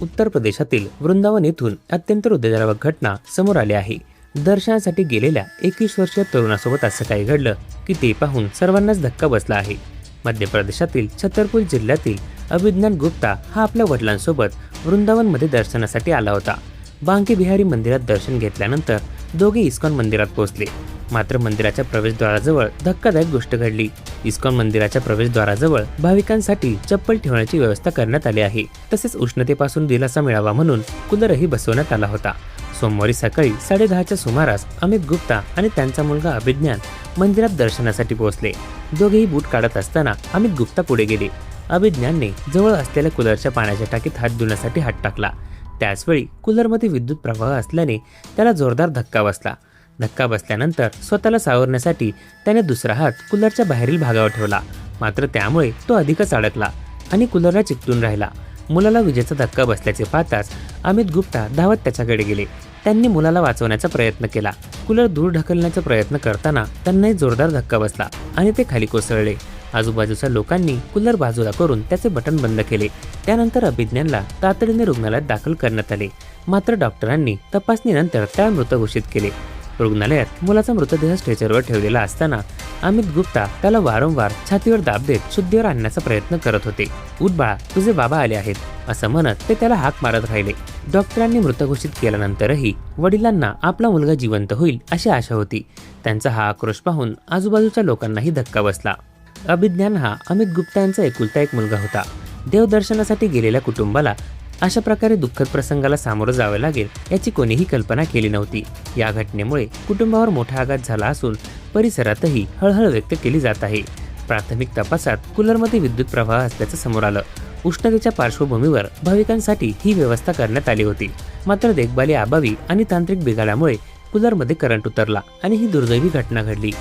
उत्तर प्रदेशातील वृंदावन येथून अत्यंत हृदयद्रावक घटना समोर आली आहे। दर्शनासाठी गेलेल्या 21 वर्षीय तरुणासोबत असं काही घडलं की ते पाहून सर्वांनाच धक्का बसला आहे। मध्य प्रदेशातील छतरपूर जिल्ह्यातील अभिज्ञान गुप्ता हा आपल्या वडिलांसोबत वृंदावनमध्ये दर्शनासाठी आला होता। बांके बिहारी मंदिरात दर्शन घेतल्यानंतर दोघे इस्कॉन मंदिरात पोहोचले। मात्र मंदिराच्या प्रवेशद्वाराजवळ धक्कादायक गोष्ट घडली। इस्कॉन मंदिराच्या प्रवेशद्वाराजवळ भाविकांसाठी चप्पल ठेवण्याची व्यवस्था करण्यात आली आहे। तसेच उष्णतेपासून दिलासा मिळावा म्हणून कूलरही बसवण्यात आला होता। सोमवारी सकाळी 10:30च्या सुमारास अमित गुप्ता आणि त्यांचा मुलगा अभिज्ञान मंदिरात दर्शनासाठी पोहोचले। दोघेही बूट काढत असताना अमित गुप्ता पुढे गेले। अभिज्ञानने जवळ असलेल्या कूलरच्या पाण्याच्या टाकीत हात धुण्यासाठी हात टाकला। त्याचवेळी कूलरमध्ये विद्युत प्रवाह असल्याने त्याला जोरदार धक्का बसला। धक्का बसल्यानंतर स्वतःला सावरण्यासाठी त्याने दुसरा हात कूलरच्या बाहेरील भागावर ठेवला। मात्र त्यामुळे तो अधिकच अडकला आणि कूलरला चिकटून राहिला। मुलाला विजेचा धक्का बसल्याचे पाहताच अमित गुप्ता धावत त्याच्याकडे गेले। त्यांनी मुलाला वाचवण्याचा प्रयत्न केला। कूलर दूर ढकलण्याचा प्रयत्न करताना त्यांनाही जोरदार धक्का बसला आणि ते खाली कोसळले। आजूबाजूच्या लोकांनी कूलर बाजूला करून त्याचे बटन बंद केले। त्यानंतर अभिज्ञानला तातडीने रुग्णालयात दाखल करण्यात आले। मात्र डॉक्टरांनी तपासणीनंतर त्याला मृत घोषित केले। रुग्णालयात मुलाचा मृतदेह स्ट्रेचरवर ठेवलेला असताना अमित गुप्ता त्याला वारंवार छातीवर दाब देत शुद्धीवर आणण्याचा प्रयत्न करत होते। उठ बाळा, तुझे बाबा आले आहेत असं म्हणत ते त्याला हाक मारत राहिले। डॉक्टरांनी मृत घोषित केल्यानंतरही वडिलांना आपला मुलगा जिवंत होईल अशी आशा होती। त्यांचा हा आक्रोश पाहून आजूबाजूच्या लोकांनाही धक्का बसला। अभिज्ञान हा अमित गुप्ता यांचा एकुलता एक मुलगा होता। देवदर्शनासाठी गेलेल्या कुटुंबाला अशा प्रकारे दुःखद प्रसंगाला सामोरं जावं लागेल याची कोणीही कल्पना केली नव्हती। या घटनेमुळे कुटुंबावर मोठा आघात झाला असून परिसरातही हळहळ व्यक्त केली जात आहे। प्राथमिक तपासात कूलरमध्ये विद्युत प्रवाह असल्याचं समोर आलं। उष्णतेच्या पार्श्वभूमीवर भाविकांसाठी ही व्यवस्था करण्यात आली होती। मात्र देखभाली अभावी आणि तांत्रिक बिघाडामुळे कूलरमध्ये करंट उतरला आणि ही दुर्दैवी घटना घडली।